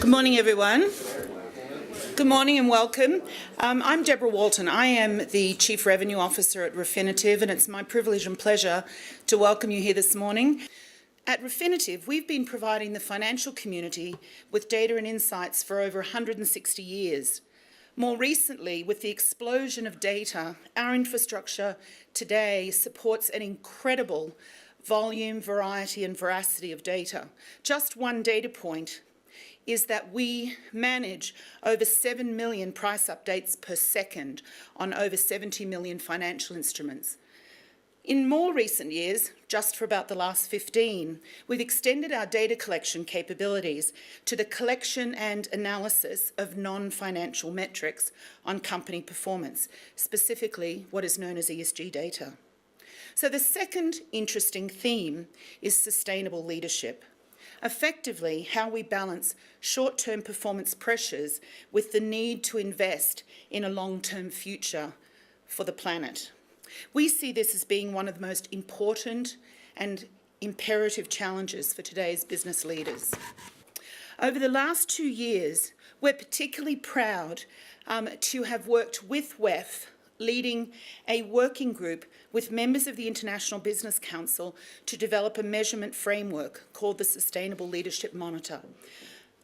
Good morning, everyone. Good morning and welcome. I'm Deborah Walton. I am the Chief Revenue Officer at Refinitiv, and it's my privilege and pleasure to welcome you here this morning. At Refinitiv, we've been providing the financial community with data and insights for over 160 years. More recently, with the explosion of data, our infrastructure today supports an incredible volume, variety and veracity of data. Just one data point is that we manage over 7 million price updates per second on over 70 million financial instruments. In more recent years, just for about the last 15, we've extended our data collection capabilities to the collection and analysis of non-financial metrics on company performance, specifically what is known as ESG data. So the second interesting theme is sustainable leadership. Effectively, how we balance short-term performance pressures with the need to invest in a long-term future for the planet. We see this as being one of the most important and imperative challenges for today's business leaders. Over the last 2 years, we're particularly proud to have worked with WEF, leading a working group with members of the International Business Council to develop a measurement framework called the Sustainable Leadership Monitor,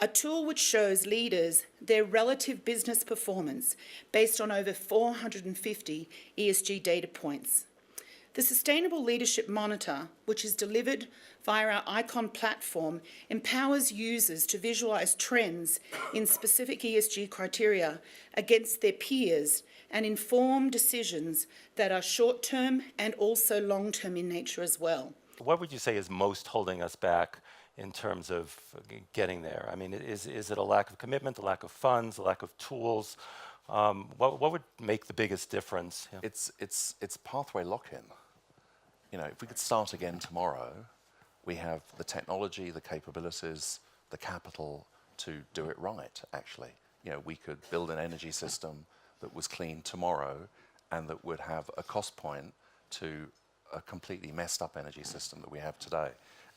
a tool which shows leaders their relative business performance based on over 450 ESG data points. The Sustainable Leadership Monitor, which is delivered via our ICON platform, empowers users to visualize trends in specific ESG criteria against their peers and inform decisions that are short-term and also long-term in nature as well. What would you say is most holding us back in terms of getting there? I mean, is it a lack of commitment, a lack of funds, a lack of tools? What would make the biggest difference? Yeah. It's pathway lock-in. You know, if we could start again tomorrow, we have the technology, the capabilities, the capital to do it right, actually. You know, we could build an energy system that was clean tomorrow and that would have a cost point to a completely messed up energy system that we have today.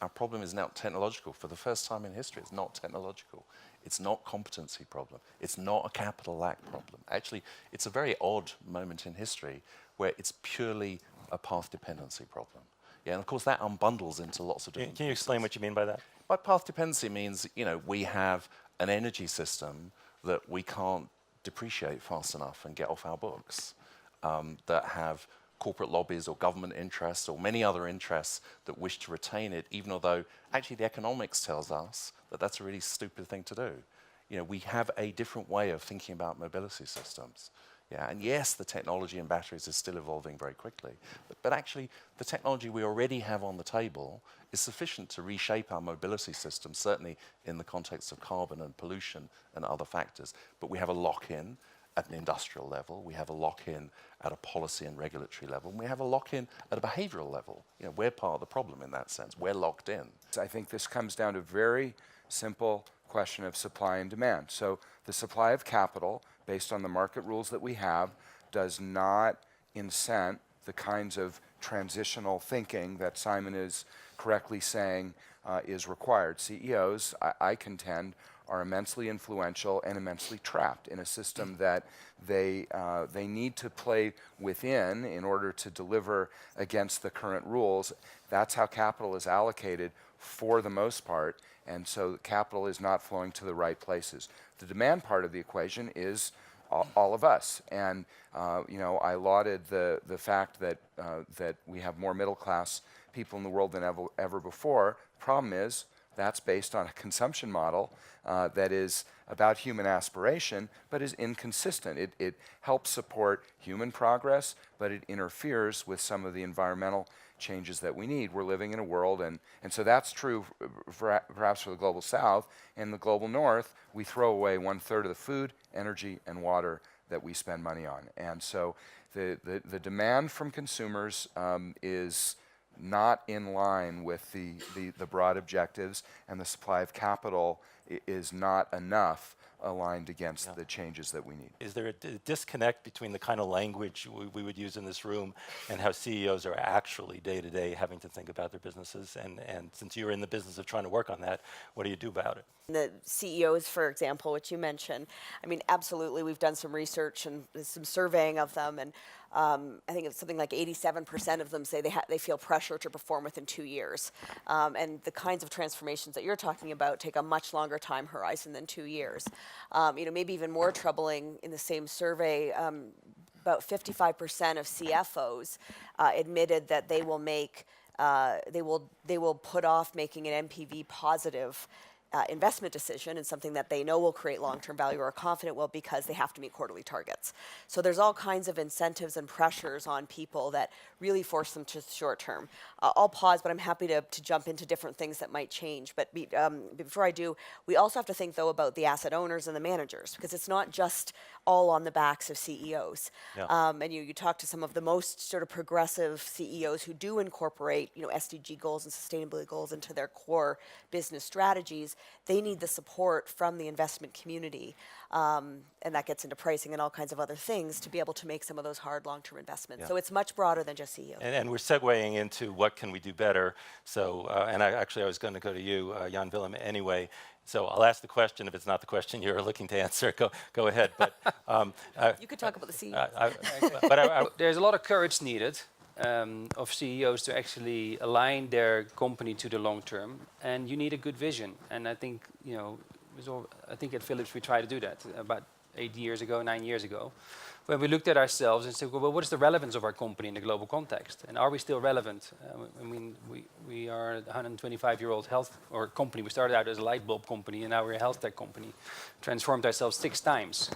Our problem is now technological. For the first time in history, it's not technological. It's not a competency problem. It's not a capital lack problem. Actually, it's a very odd moment in history where it's purely a path dependency problem. Yeah, and of course that unbundles into lots of different Can you explain what you mean by that? By path dependency means, you know, we have an energy system that we can't depreciate fast enough and get off our books, that have corporate lobbies or government interests or many other interests that wish to retain it, even although actually the economics tells us that that's a really stupid thing to do. You know, we have a different way of thinking about mobility systems. Yeah, and yes, the technology in batteries is still evolving very quickly, but actually the technology we already have on the table is sufficient to reshape our mobility system, certainly in the context of carbon and pollution and other factors. But we have a lock-in at an industrial level, we have a lock-in at a policy and regulatory level, and we have a lock-in at a behavioral level. You know, we're part of the problem in that sense. We're locked in. I think this comes down to a very simple question of supply and demand. So the supply of capital, based on the market rules that we have, does not incent the kinds of transitional thinking that Simon is correctly saying is required. CEOs, I contend, are immensely influential and immensely trapped in a system that they need to play within in order to deliver against the current rules. That's how capital is allocated for the most part, and so capital is not flowing to the right places. The demand part of the equation is all of us, and you know, I lauded the fact that that we have more middle class people in the world than ever before. The problem is that's based on a consumption model that is about human aspiration, but is inconsistent. It helps support human progress, but it interferes with some of the environmental changes that we need. We're living in a world, and so that's true perhaps for the Global South. In the Global North, we throw away 1/3 of the food, energy, and water that we spend money on. And so the demand from consumers is not in line with the broad objectives, and the supply of capital is not enough aligned against the changes that we need. Is there a disconnect between the kind of language we would use in this room and how CEOs are actually day to day having to think about their businesses? And since you're in the business of trying to work on that, what do you do about it? The CEOs, for example, which you mentioned, I mean, absolutely, we've done some research and some surveying of them, and I think it's something like 87% of them say they feel pressure to perform within 2 years. And the kinds of transformations that you're talking about take a much longer time horizon than 2 years. Maybe even more troubling in the same survey, about 55% of CFOs admitted that they will make, they will put off making an NPV positive investment decision and something that they know will create long-term value or are confident will, because they have to meet quarterly targets. So there's all kinds of incentives and pressures on people that really force them to short-term. I'll pause, but I'm happy to jump into different things that might change. But before I do, we also have to think, though, about the asset owners and the managers, because it's not just all on the backs of CEOs. Yeah. And you talk to some of the most sort of progressive CEOs who do incorporate, SDG goals and sustainability goals into their core business strategies. They need the support from the investment community, and that gets into pricing and all kinds of other things to be able to make some of those hard long-term investments. Yeah. So it's much broader than just CEOs. And we're segueing into what can we do better. So, and I was going to go to you, Jan-Willem, anyway. So I'll ask the question. If it's not the question you're looking to answer, go ahead. But you could talk about the CEOs. There's a lot of courage needed of CEOs to actually align their company to the long term, and you need a good vision. And I think I think at Philips we try to do that about 9 years ago, when we looked at ourselves and said, well, what is the relevance of our company in the global context, and are we still relevant? I mean, we are a 125-year-old health or company. We started out as a light bulb company, and now we're a health tech company. Transformed ourselves 6 times,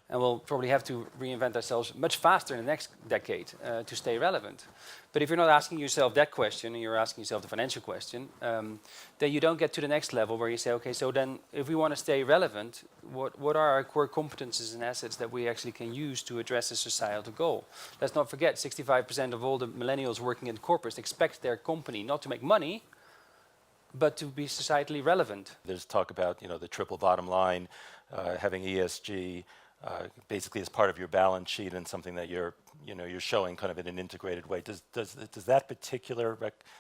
and we'll probably have to reinvent ourselves much faster in the next decade to stay relevant. But if you're not asking yourself that question, and you're asking yourself the financial question, then you don't get to the next level where you say, okay, so then if we want to stay relevant, what are our core competences and assets that we actually can use to address a societal goal? Let's not forget, 65% of all the millennials working in corporates expect their company not to make money, but to be societally relevant. There's talk about the triple bottom line, having ESG basically as part of your balance sheet, and something that you're showing kind of in an integrated way. Does that particular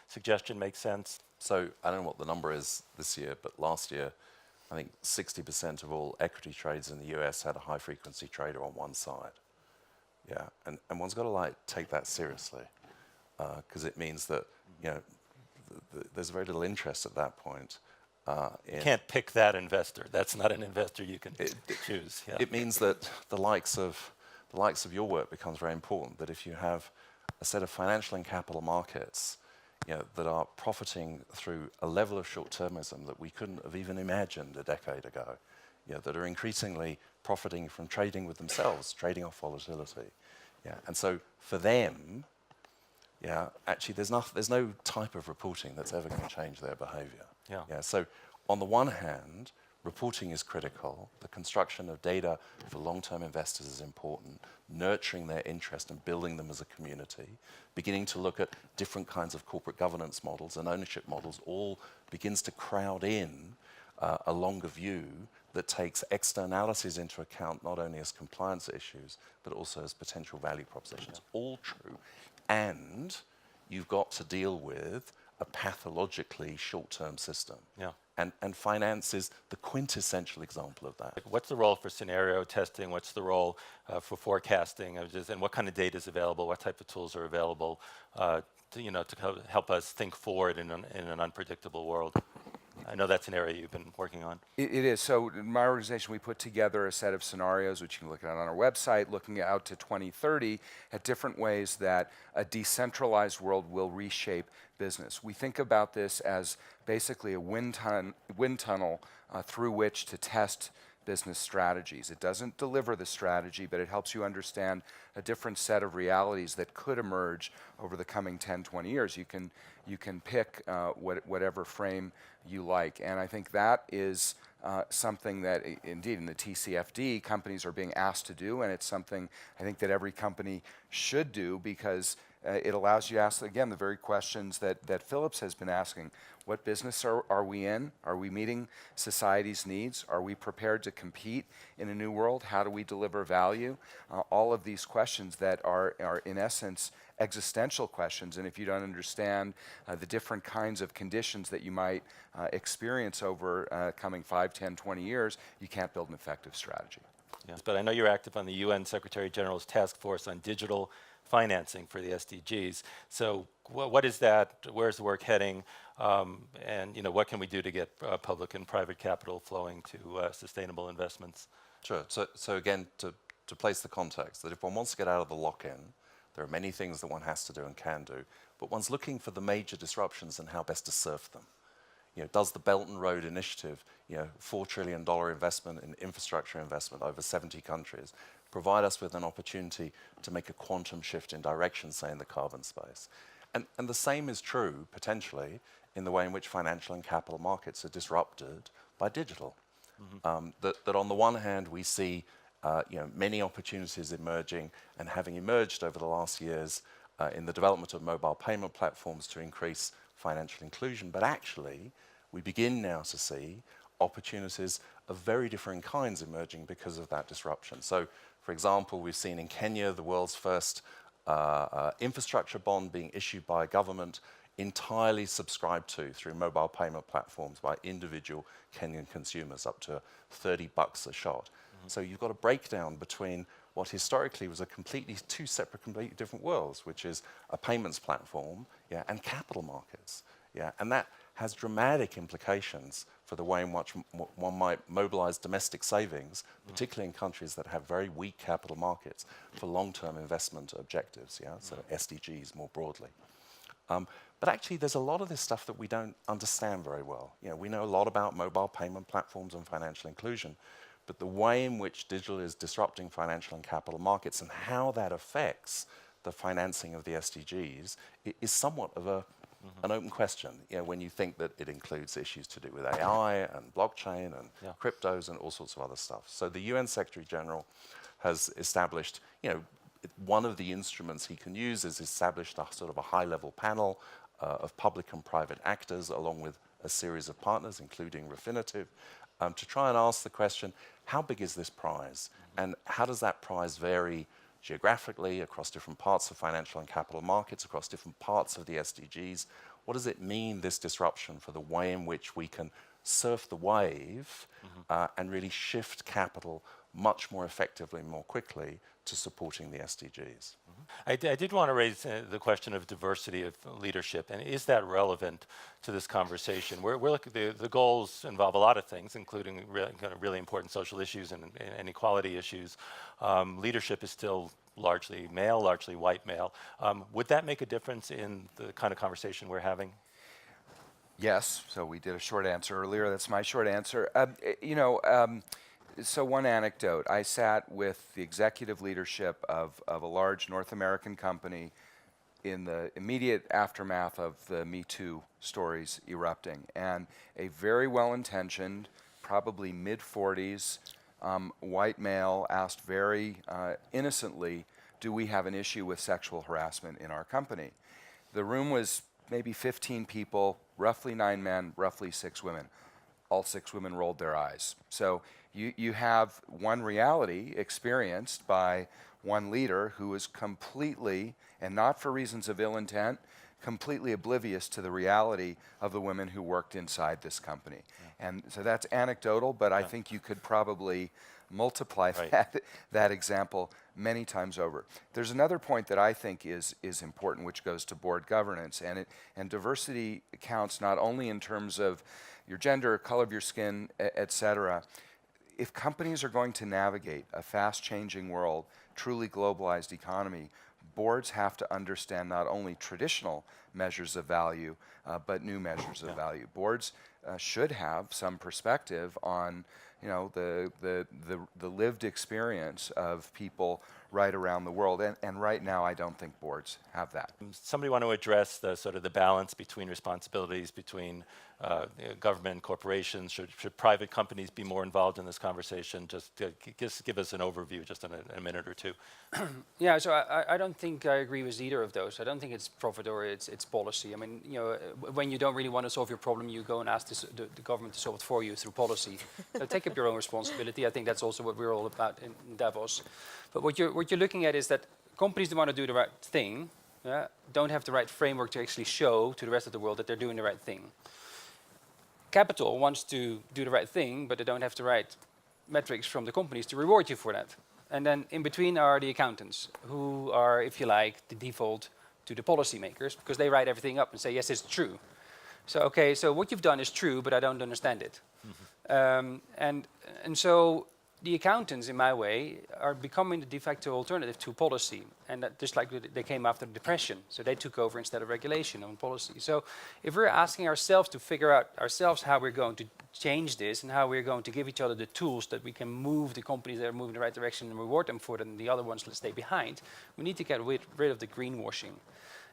suggestion make sense? So I don't know what the number is this year, but last year, I think 60% of all equity trades in the US had a high-frequency trader on one side. Yeah, and one's got to take that seriously, because it means that there's very little interest at that point. You can't pick that investor. That's not an investor you can choose. Yeah. It means that the likes of your work becomes very important. That if you have a set of financial and capital markets, that are profiting through a level of short-termism that we couldn't have even imagined a decade ago, that are increasingly profiting from trading with themselves, trading off volatility. And so for them, actually there's no type of reporting that's ever going to change their behavior. So on the one hand, reporting is critical. The construction of data for long-term investors is important. Nurturing their interest and building them as a community. Beginning to look at different kinds of corporate governance models and ownership models all begins to crowd in a longer view that takes externalities into account, not only as compliance issues, but also as potential value propositions. All true. And you've got to deal with a pathologically short-term system. And finance is the quintessential example of that. What's the role for scenario testing? What's the role for forecasting? And what kind of data is available? What type of tools are available to help us think forward in an unpredictable world? I know that's an area you've been working on. It is. So in my organization, we put together a set of scenarios, which you can look at on our website, looking out to 2030 at different ways that a decentralized world will reshape business. We think about this as basically a wind tunnel through which to test business strategies. It doesn't deliver the strategy, but it helps you understand a different set of realities that could emerge over the coming 10, 20 years. You can pick whatever frame you like. And I think that is something that, indeed, in the TCFD, companies are being asked to do, and it's something I think that every company should do, because it allows you to ask, again, the very questions that Phillips has been asking. What business are we in? Are we meeting society's needs? Are we prepared to compete in a new world? How do we deliver value? All of these questions that are in essence existential questions, and if you don't understand the different kinds of conditions that you might experience over coming 5, 10, 20 years, you can't build an effective strategy. Yes, but I know you're active on the UN Secretary General's Task Force on Digital Financing for the SDGs. So what is that? Where's the work heading? And what can we do to get public and private capital flowing to sustainable investments? Sure. So again, to place the context, that if one wants to get out of the lock-in, there are many things that one has to do and can do, but one's looking for the major disruptions and how best to surf them. Does the Belt and Road Initiative, $4 trillion investment in infrastructure investment over 70 countries, provide us with an opportunity to make a quantum shift in direction, say, in the carbon space? And the same is true, potentially, in the way in which financial and capital markets are disrupted by digital. That on the one hand, we see many opportunities emerging and having emerged over the last years in the development of mobile payment platforms to increase financial inclusion, but actually we begin now to see opportunities of very different kinds emerging because of that disruption. So, for example, we've seen in Kenya the world's first infrastructure bond being issued by a government, entirely subscribed to through mobile payment platforms by individual Kenyan consumers, up to $30 a shot. So you've got a breakdown between what historically was two separate, completely different worlds, which is a payments platform, and capital markets, and that has dramatic implications for the way in which one might mobilize domestic savings, particularly in countries that have very weak capital markets, for long-term investment objectives, so SDGs more broadly. But actually, there's a lot of this stuff that we don't understand very well. We know a lot about mobile payment platforms and financial inclusion, but the way in which digital is disrupting financial and capital markets and how that affects the financing of the SDGs is somewhat of an open question, when you think that it includes issues to do with AI and blockchain and cryptos and all sorts of other stuff. So the UN Secretary General has established, one of the instruments he can use is established a sort of a high-level panel of public and private actors, along with a series of partners, including Refinitiv, to try and ask the question, how big is this prize? And how does that prize vary geographically across different parts of financial and capital markets, across different parts of the SDGs? What does it mean, this disruption, for the way in which we can surf the wave and really shift capital much more effectively and more quickly to supporting the SDGs? I did want to raise the question of diversity of leadership, and is that relevant to this conversation? We're looking, the goals involve a lot of things, including really important social issues and inequality issues. Leadership is still largely male, largely white male. Would that make a difference in the kind of conversation we're having? Yes. So we did a short answer earlier. That's my short answer. So one anecdote, I sat with the executive leadership of a large North American company in the immediate aftermath of the Me Too stories erupting, and a very well-intentioned, probably mid-40s white male asked very innocently, do we have an issue with sexual harassment in our company? The room was maybe 15 people, roughly 9 men, roughly 6 women. All 6 women rolled their eyes. So you have one reality experienced by one leader who is completely, and not for reasons of ill intent, completely oblivious to the reality of the women who worked inside this company. And so that's anecdotal, but I think you could probably multiply that example many times over. There's another point that I think is important, which goes to board governance, and diversity counts not only in terms of your gender, color of your skin, et cetera. If companies are going to navigate a fast-changing world, truly globalized economy, boards have to understand not only traditional measures of value, but new measures of value. Boards should have some perspective on, the lived experience of people right around the world, and right now I don't think boards have that. Somebody want to address the sort of the balance between responsibilities between government, corporations? Should private companies be more involved in this conversation? Just give us an overview, just in a minute or two. Yeah, so I don't think I agree with either of those. I don't think it's profit or it's policy. I mean, when you don't really want to solve your problem, you go and ask the government to solve it for you through policy. So take up your own responsibility. I think that's also what we're all about in Davos. But what you're looking at is that companies that want to do the right thing don't have the right framework to actually show to the rest of the world that they're doing the right thing. Capital wants to do the right thing, but they don't have the right metrics from the companies to reward you for that. And then in between are the accountants, who are, if you like, the default to the policymakers, because they write everything up and say, yes, it's true. So, okay, so what you've done is true, but I don't understand it. And so the accountants, in my way, are becoming the de facto alternative to policy. And that just like they came after the Depression. So they took over instead of regulation on policy. So if we're asking ourselves to figure out ourselves how we're going to change this and how we're going to give each other the tools that we can move the companies that are moving in the right direction and reward them for it, and the other ones let's stay behind, we need to get rid of the greenwashing.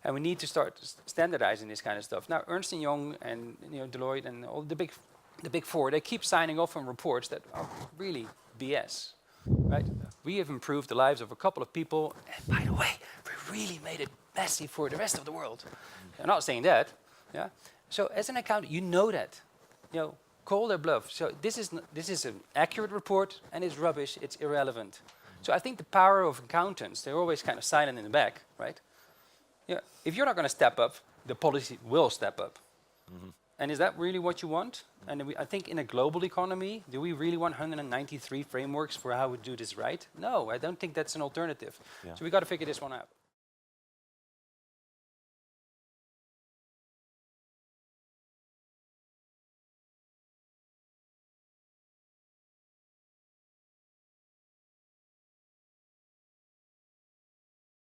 And we need to start standardizing this kind of stuff. Now, Ernst & Young and Deloitte and all the big four, they keep signing off on reports that are really BS, right? We have improved the lives of a couple of people, and by the way, we really made it messy for the rest of the world. I'm not saying that, yeah. So as an accountant, you know that, call their bluff. So this is an accurate report, and it's rubbish. It's irrelevant. So I think the power of accountants, they're always kind of silent in the back, right? Yeah. If you're not going to step up, the policy will step up. And is that really what you want? And I think in a global economy, do we really want 193 frameworks for how we do this right? No, I don't think that's an alternative. Yeah. So we got to figure this one out.